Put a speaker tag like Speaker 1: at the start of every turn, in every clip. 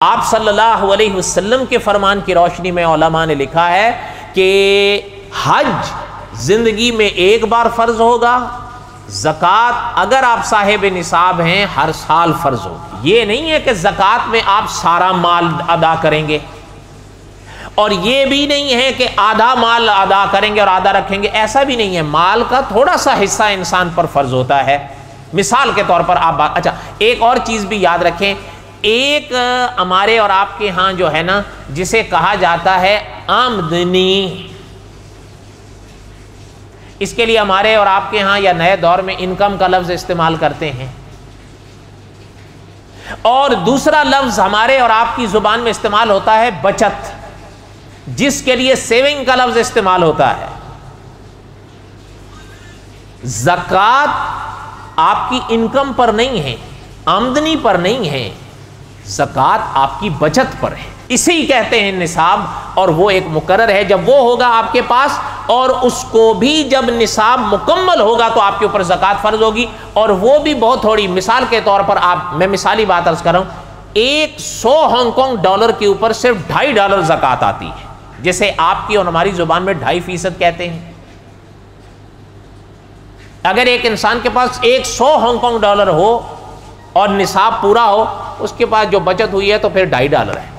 Speaker 1: آپ صلی اللہ علیہ وسلم کے فرمان کی روشنی میں علماء نے لکھا ہے کہ حج زندگی میں ایک بار فرض ہوگا، زکوٰۃ اگر آپ صاحب نصاب ہیں ہر سال فرض ہوگی۔ یہ نہیں ہے کہ زکوٰۃ میں آپ سارا مال ادا کریں گے، اور یہ بھی نہیں ہے کہ آدھا مال ادا کریں گے اور آدھا رکھیں گے، ایسا بھی نہیں ہے۔ مال کا تھوڑا سا حصہ انسان پر فرض ہوتا ہے۔ مثال کے طور پر آپ اچھا ایک اور چیز بھی یاد رکھیں، ایک ہمارے اور آپ کے ہاں جو ہے نا جسے کہا جاتا ہے آمدنی، اس کے لیے ہمارے اور آپ کے ہاں یا نئے دور میں انکم کا لفظ استعمال کرتے ہیں، اور دوسرا لفظ ہمارے اور آپ کی زبان میں استعمال ہوتا ہے بچت، جس کے لیے سیونگ کا لفظ استعمال ہوتا ہے۔ زکوٰۃ آپ کی انکم پر نہیں ہے، آمدنی پر نہیں ہے، زکوٰۃ آپ کی بچت پر ہے، اسی کہتے ہیں نصاب، اور وہ ایک مقرر ہے۔ جب وہ ہوگا آپ کے پاس، اور اس کو بھی جب نصاب مکمل ہوگا تو آپ کے اوپر زکوٰۃ فرض ہوگی، اور وہ بھی بہت تھوڑی۔ مثال کے طور پر میں مثالی بات عرض کر رہا ہوں، 100 ہانگ کانگ ڈالر کے اوپر صرف $2.5 زکوٰۃ آتی ہے، جسے آپ کی اور ہماری زبان میں 2.5% کہتے ہیں۔ اگر ایک انسان کے پاس 100 ہانگ کانگ ڈالر ہو اور نصاب پورا ہو، اس کے پاس جو بچت ہوئی ہے تو پھر $2.5 ہے۔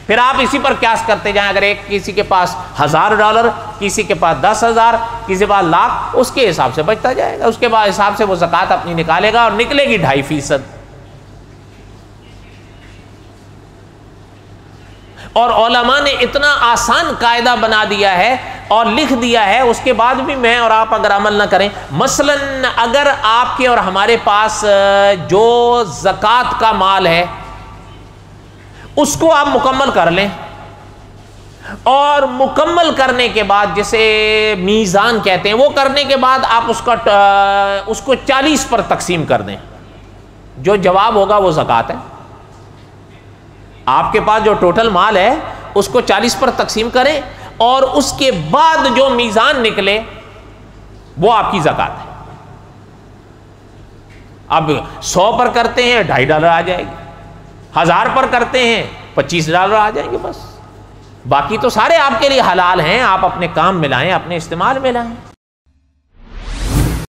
Speaker 1: پھر آپ اسی پر قیاس کرتے جائیں، اگر کسی کے پاس $1000، کسی کے پاس 10,000، کسی کے پاس لاکھ، اس کے حساب سے بچتا جائے گا، اس کے بعد حساب سے وہ زکوٰۃ اپنی نکالے گا، اور نکلے گی 2.5%۔ اور علماء نے اتنا آسان قاعدہ بنا دیا ہے اور لکھ دیا ہے، اس کے بعد بھی میں اور آپ اگر عمل نہ کریں، مثلا اگر آپ کے اور ہمارے پاس جو زکوٰۃ کا مال ہے اس کو آپ مکمل کر لیں، اور مکمل کرنے کے بعد جسے میزان کہتے ہیں، وہ کرنے کے بعد آپ اس کو 40 پر تقسیم کر دیں، جو جواب ہوگا وہ زکوٰۃ ہے۔ آپ کے پاس جو ٹوٹل مال ہے اس کو 40 پر تقسیم کریں، اور اس کے بعد جو میزان نکلے وہ آپ کی زکوٰۃ ہے۔ اب 100 پر کرتے ہیں $2.5 آ جائے گی، 1000 پر کرتے ہیں $25 آ جائیں گے، بس۔ باقی تو سارے آپ کے لیے حلال ہیں، آپ اپنے کام میں لائیں، اپنے استعمال میں لائیں۔